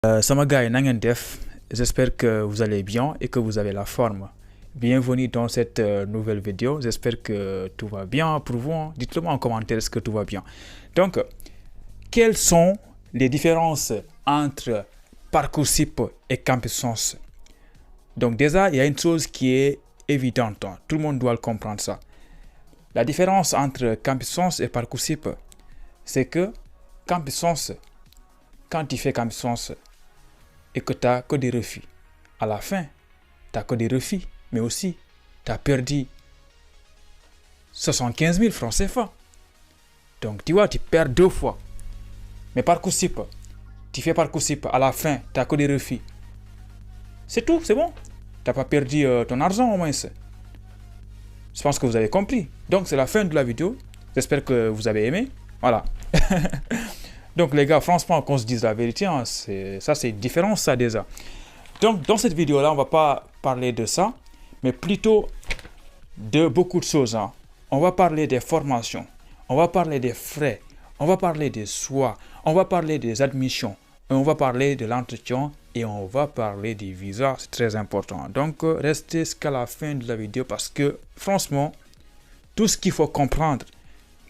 Sama gars yi na ngeen def, j'espère que vous allez bien et que vous avez la forme. Bienvenue dans cette nouvelle vidéo, j'espère que tout va bien pour vous, hein. Dites-le moi en commentaire est-ce que tout va bien. Donc, quelles sont les différences entre Parcoursup et Campus Sens? Donc déjà, il y a une chose qui est évidente, hein. Tout le monde doit le comprendre ça. La différence entre Campus Sens et Parcoursup, c'est que Campus Sens, quand tu fais Campus Sens et que tu n'as que des refus, à la fin, tu n'as que des refus, mais aussi, tu as perdu 75 000 francs CFA. Donc, tu vois, tu perds deux fois. Mais Parcoursup, tu fais Parcoursup, à la fin, tu n'as que des refus. C'est tout, c'est bon. Tu n'as pas perdu ton argent au moins. Je pense que vous avez compris. Donc, c'est la fin de la vidéo. J'espère que vous avez aimé. Voilà. Donc, les gars, franchement, qu'on se dise la vérité, hein, ça, c'est une différence, ça, déjà. Donc, dans cette vidéo-là, on ne va pas parler de ça, mais plutôt de beaucoup de choses, hein. On va parler des formations, on va parler des frais, on va parler des choix, on va parler des admissions, on va parler de l'entretien et on va parler des visas. C'est très important. Donc, restez jusqu'à la fin de la vidéo parce que, franchement, tout ce qu'il faut comprendre,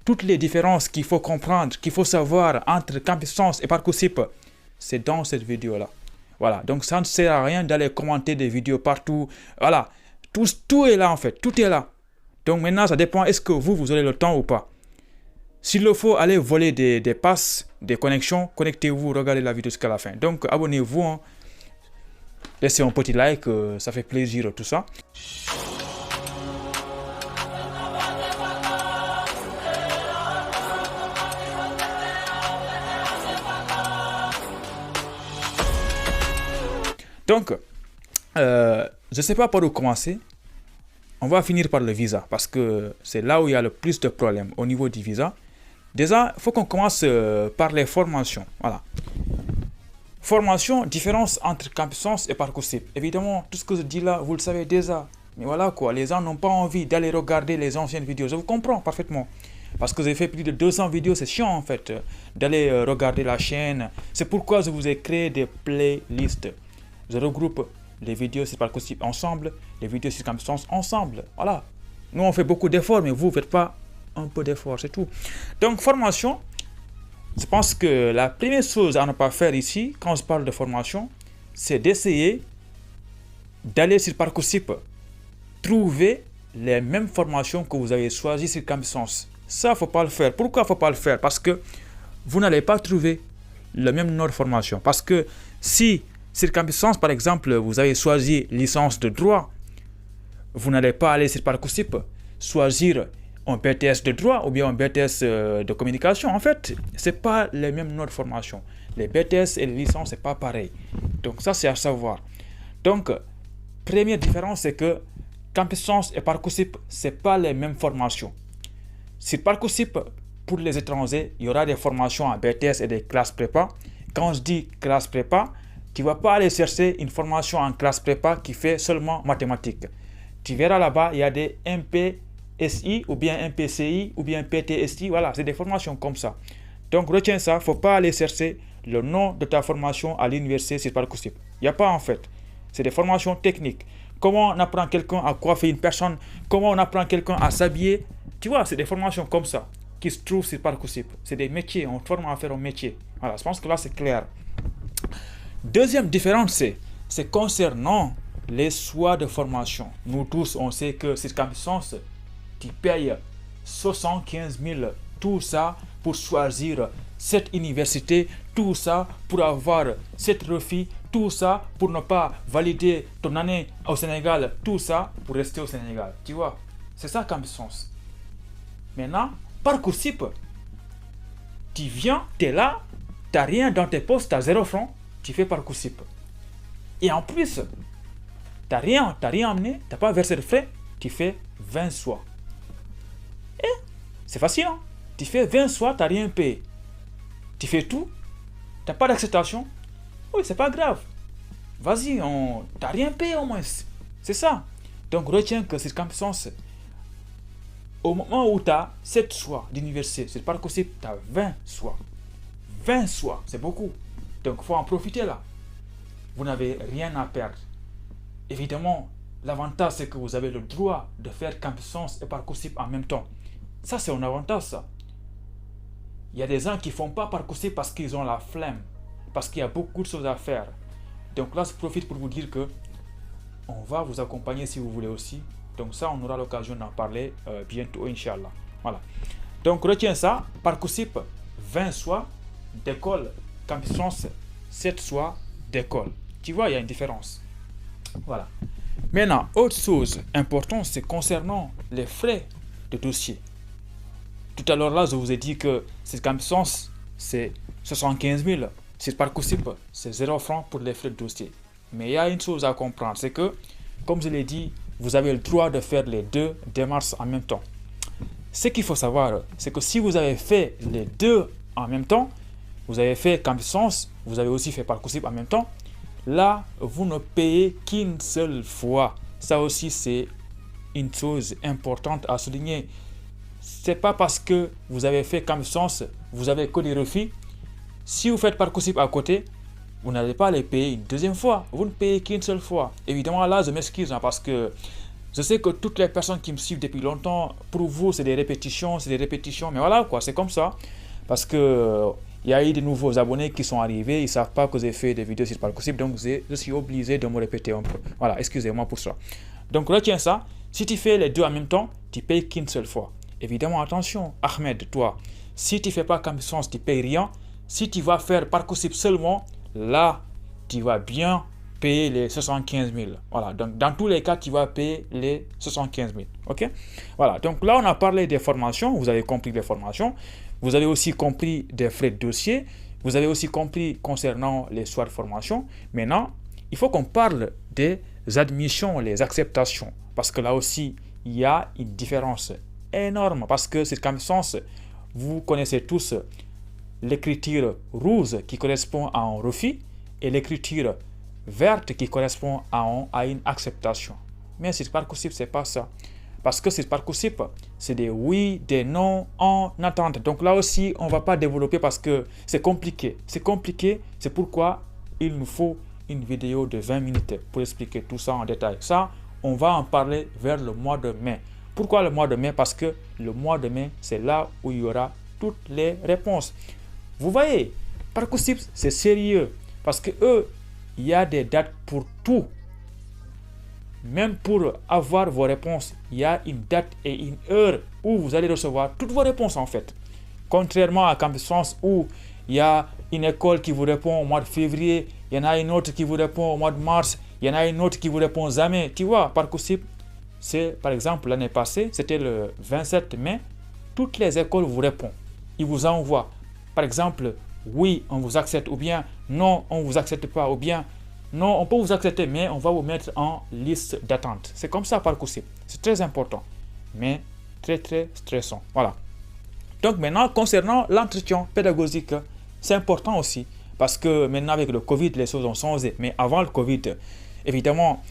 toutes les différences qu'il faut comprendre, qu'il faut savoir entre Campus Sens et Parcoursup, c'est dans cette vidéo-là. Voilà, donc ça ne sert à rien d'aller commenter des vidéos partout. Voilà, tout est là en fait, tout est là. Donc maintenant, ça dépend, est-ce que vous aurez le temps ou pas. S'il le faut, allez voler des passes, des connexions, connectez-vous, regardez la vidéo jusqu'à la fin. Donc abonnez-vous, hein. Laissez un petit like, ça fait plaisir, tout ça. Donc, je ne sais pas par où commencer. On va finir par le visa parce que c'est là où il y a le plus de problèmes au niveau du visa. Déjà, il faut qu'on commence par les formations. Voilà. Formation, différence entre Campus Sens et Parcoursup. Évidemment, tout ce que je dis là, vous le savez déjà. Mais voilà quoi, les gens n'ont pas envie d'aller regarder les anciennes vidéos. Je vous comprends parfaitement. Parce que j'ai fait plus de 200 vidéos, c'est chiant en fait d'aller regarder la chaîne. C'est pourquoi je vous ai créé des playlists. Je regroupe les vidéos sur Parcoursup ensemble, les vidéos sur Campus Sens ensemble. Voilà. Nous, on fait beaucoup d'efforts, mais vous ne faites pas un peu d'efforts, c'est tout. Donc, formation, je pense que la première chose à ne pas faire ici, quand je parle de formation, c'est d'essayer d'aller sur Parcoursup, trouver les mêmes formations que vous avez choisies sur Campus Sens. Ça, il ne faut pas le faire. Pourquoi il ne faut pas le faire? Parce que vous n'allez pas trouver le même nom de formation. Parce que si sur Campus Sens, par exemple, vous avez choisi licence de droit, vous n'allez pas aller sur Parcoursup choisir un BTS de droit ou bien un BTS de communication. En fait, ce n'est pas les mêmes noms de formation. Les BTS et les licences, ce n'est pas pareil. Donc ça, c'est à savoir. Donc, première différence, c'est que Campus Sens et Parcoursup, ce n'est pas les mêmes formations. Sur Parcoursup, pour les étrangers, il y aura des formations en BTS et des classes prépa. Quand je dis classe prépa, tu ne vas pas aller chercher une formation en classe prépa qui fait seulement mathématiques. Tu verras là-bas, il y a des MPSI ou bien MPCI ou bien PTSI. Voilà, c'est des formations comme ça. Donc, retiens ça. Il ne faut pas aller chercher le nom de ta formation à l'université sur Parcoursup. Il n'y a pas en fait. C'est des formations techniques. Comment on apprend quelqu'un à coiffer une personne? Comment on apprend quelqu'un à s'habiller? Tu vois, c'est des formations comme ça qui se trouvent sur Parcoursup. C'est des métiers. On forme à faire un métier. Voilà, je pense que là, c'est clair. Deuxième différence, c'est concernant les choix de formation. Nous tous, on sait que sur Campus Sens, tu payes 75 000, tout ça pour choisir cette université, tout ça pour avoir cette refus, tout ça pour ne pas valider ton année au Sénégal, tout ça pour rester au Sénégal. Tu vois, c'est ça Campus Sens. Maintenant, Parcoursup, tu viens, tu es là, tu n'as rien dans tes postes, tu as 0 francs. Tu fais Parcoursup. Et en plus, tu n'as rien amené, tu n'as pas versé de frais, tu fais 20 soins. Et c'est facile, hein? Tu fais 20 soins, tu n'as rien payé. Tu fais tout, tu n'as pas d'acceptation. Oui, c'est pas grave. Vas-y, tu n'as rien payé au moins. C'est ça. Donc retiens que sur Campus Sens, au moment où tu as 7 soins d'université, sur Parcoursup, tu as 20 soins. 20 soins, c'est beaucoup. Donc, il faut en profiter là. vous n'avez rien à perdre. Évidemment, l'avantage, c'est que vous avez le droit de faire Campus Sens et Parcoursup en même temps. Ça, c'est un avantage, ça. Il y a des gens qui ne font pas Parcoursup parce qu'ils ont la flemme, parce qu'il y a beaucoup de choses à faire. Donc là, je profite pour vous dire que on va vous accompagner si vous voulez aussi. Donc ça, on aura l'occasion d'en parler bientôt, Inch'Allah. Voilà. Donc retiens ça, Parcoursup, 20 choix d'école, Campus Sens, 7 choix d'école. Tu vois, il y a une différence. Voilà. Maintenant, autre chose importante, c'est concernant les frais de dossier. Tout à l'heure là, je vous ai dit que cette Campus Sens, c'est 75 000. Cette Parcoursup, c'est 0 francs pour les frais de dossier. Mais il y a une chose à comprendre, c'est que, comme je l'ai dit, vous avez le droit de faire les deux démarches en même temps. Ce qu'il faut savoir, c'est que si vous avez fait les deux en même temps, vous avez fait Campus Sens, vous avez aussi fait Parcoursup en même temps, là, vous ne payez qu'une seule fois. Ça aussi, c'est une chose importante à souligner. C'est pas parce que vous avez fait Campus Sens, vous avez que des refus. Si vous faites Parcoursup à côté, vous n'allez pas les payer une deuxième fois. Vous ne payez qu'une seule fois. Évidemment, là, je m'excuse parce que je sais que toutes les personnes qui me suivent depuis longtemps, pour vous, c'est des répétitions. Mais voilà, quoi, c'est comme ça. Parce que il y a eu de nouveaux abonnés qui sont arrivés. Ils ne savent pas que j'ai fait des vidéos sur Parcoursup. Donc, je suis obligé de me répéter un peu. Voilà, excusez-moi pour ça. Donc, retiens ça. Si tu fais les deux en même temps, tu payes qu'une seule fois. Évidemment, attention, Ahmed, toi, si tu ne fais pas Campus Sens, tu ne payes rien. Si tu vas faire Parcoursup seulement, là, tu vas bien payer les 75 000. Voilà, donc dans tous les cas, tu vas payer les 75 000. Ok? Voilà, donc là, on a parlé des formations. Vous avez compris les formations. Vous avez aussi compris des frais de dossier. Vous avez aussi compris concernant les choix de formation. Maintenant, il faut qu'on parle des admissions, les acceptations. Parce que là aussi, il y a une différence énorme. Parce que c'est Campus Sens, vous connaissez tous l'écriture rouge qui correspond à un refus et l'écriture verte qui correspond à une acceptation. Mais sur Parcoursup, c'est pas ça. Parce que sur Parcoursup, c'est des oui, des non en attente. Donc là aussi, on ne va pas développer parce que c'est compliqué. C'est compliqué, c'est pourquoi il nous faut une vidéo de 20 minutes pour expliquer tout ça en détail. Ça, on va en parler vers le mois de mai. Pourquoi le mois de mai? Parce que le mois de mai, c'est là où il y aura toutes les réponses. Vous voyez, Parcoursup, c'est sérieux. Parce que eux, il y a des dates pour tout. Même pour avoir vos réponses, il y a une date et une heure où vous allez recevoir toutes vos réponses en fait. Contrairement à Campus Sens où il y a une école qui vous répond au mois de février, il y en a une autre qui vous répond au mois de mars, il y en a une autre qui vous répond jamais. Tu vois, Parcoursup, c'est par exemple l'année passée, c'était le 27 mai, toutes les écoles vous répondent. Ils vous envoient, par exemple, oui, on vous accepte, ou bien non, on ne vous accepte pas, ou bien non, on peut vous accepter, mais on va vous mettre en liste d'attente. C'est comme ça Parcoursup. C'est très important, mais très très stressant. Voilà. Donc maintenant, concernant l'entretien pédagogique, c'est important aussi, parce que maintenant avec le Covid, les choses ont changé. Mais avant le Covid, évidemment,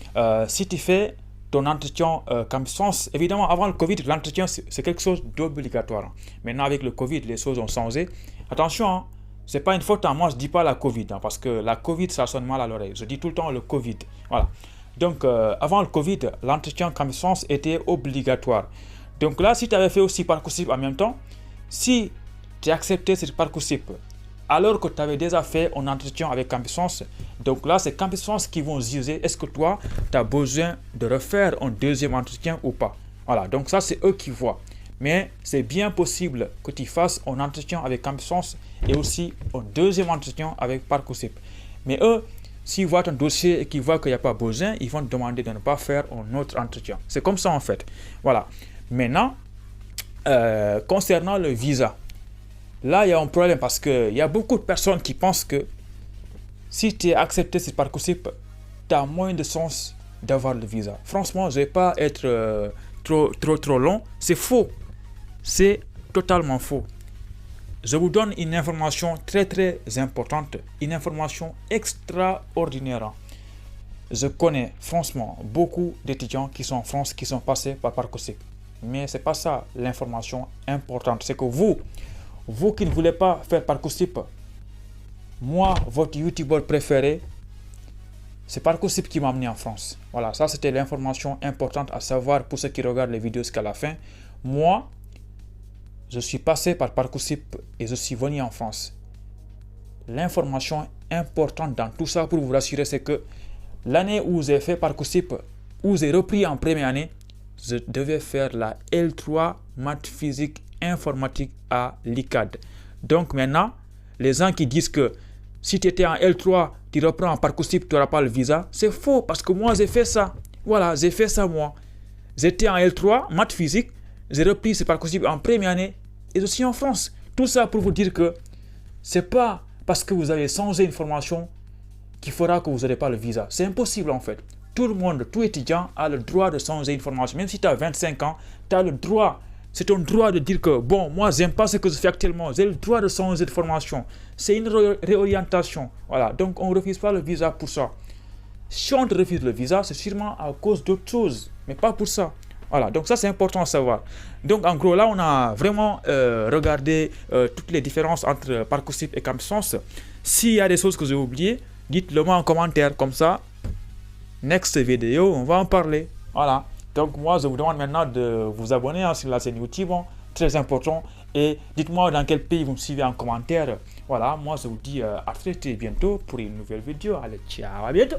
si tu fais ton entretien Campus Sens, évidemment, avant le Covid, l'entretien, c'est quelque chose d'obligatoire. Maintenant, avec le Covid, les choses ont changé. Attention, hein, ce n'est pas une faute à moi, je ne dis pas la Covid, hein, parce que la Covid, ça sonne mal à l'oreille. Je dis tout le temps le Covid. Voilà. Donc, avant le Covid, l'entretien Campus Sens était obligatoire. Donc là, si tu avais fait aussi Parcoursup en même temps, si tu as accepté cette Parcoursup, alors que tu avais déjà fait un entretien avec Campus Sens, donc là, c'est Campus Sens qui vont juger est-ce que toi, tu as besoin de refaire un deuxième entretien ou pas. Voilà, donc ça, c'est eux qui voient. Mais c'est bien possible que tu fasses un entretien avec Campus Sens et aussi un deuxième entretien avec Parcoursup. Mais eux, s'ils voient ton dossier et qu'ils voient qu'il n'y a pas besoin, ils vont te demander de ne pas faire un autre entretien. C'est comme ça en fait. Voilà. Maintenant, concernant le visa, là, il y a un problème parce qu'il y a beaucoup de personnes qui pensent que si tu es accepté sur Parcoursup, tu as moins de chances d'avoir le visa. Franchement, je ne vais pas être trop long. C'est faux. C'est totalement faux. Je vous donne une information très très importante, une information extraordinaire. Je connais franchement beaucoup d'étudiants qui sont en France, qui sont passés par Parcoursup. Mais ce n'est pas ça l'information importante. C'est que vous qui ne voulez pas faire Parcoursup, moi, votre youtubeur préféré, c'est Parcoursup qui m'a amené en France. Voilà, ça c'était l'information importante à savoir pour ceux qui regardent les vidéos jusqu'à la fin. Moi, je suis passé par Parcoursup et je suis venu en France. L'information importante dans tout ça pour vous rassurer, c'est que l'année où j'ai fait Parcoursup, où j'ai repris en première année, je devais faire la L3 maths physique informatique à l'ICAD. Donc maintenant, les gens qui disent que si tu étais en L3, tu reprends en Parcoursup, tu n'auras pas le visa, c'est faux parce que moi j'ai fait ça. Voilà, j'ai fait ça moi. J'étais en L3 maths physique, j'ai repris ce Parcoursup en première année et je suis en France. Tout ça pour vous dire que c'est pas parce que vous avez changé une formation qu'il fera que vous n'aurez pas le visa. C'est impossible en fait. Tout le monde, tout étudiant a le droit de changer une formation. Même si tu as 25 ans, tu as le droit. C'est ton droit de dire que, bon, moi, j'aime pas ce que je fais actuellement. J'ai le droit de changer de formation. C'est une réorientation. Voilà. Donc, on ne refuse pas le visa pour ça. Si on te refuse le visa, c'est sûrement à cause d'autre chose. Mais pas pour ça. Voilà. Donc, ça, c'est important à savoir. Donc, en gros, là, on a vraiment regardé toutes les différences entre Parcoursup et Campus. S'il y a des choses que j'ai oubliées, dites-le moi en commentaire. Comme ça, next vidéo, on va en parler. Voilà. Donc moi, je vous demande maintenant de vous abonner sur la chaîne YouTube, très important. Et dites-moi dans quel pays vous me suivez en commentaire. Voilà, moi je vous dis à très bientôt pour une nouvelle vidéo. Allez, ciao, à bientôt.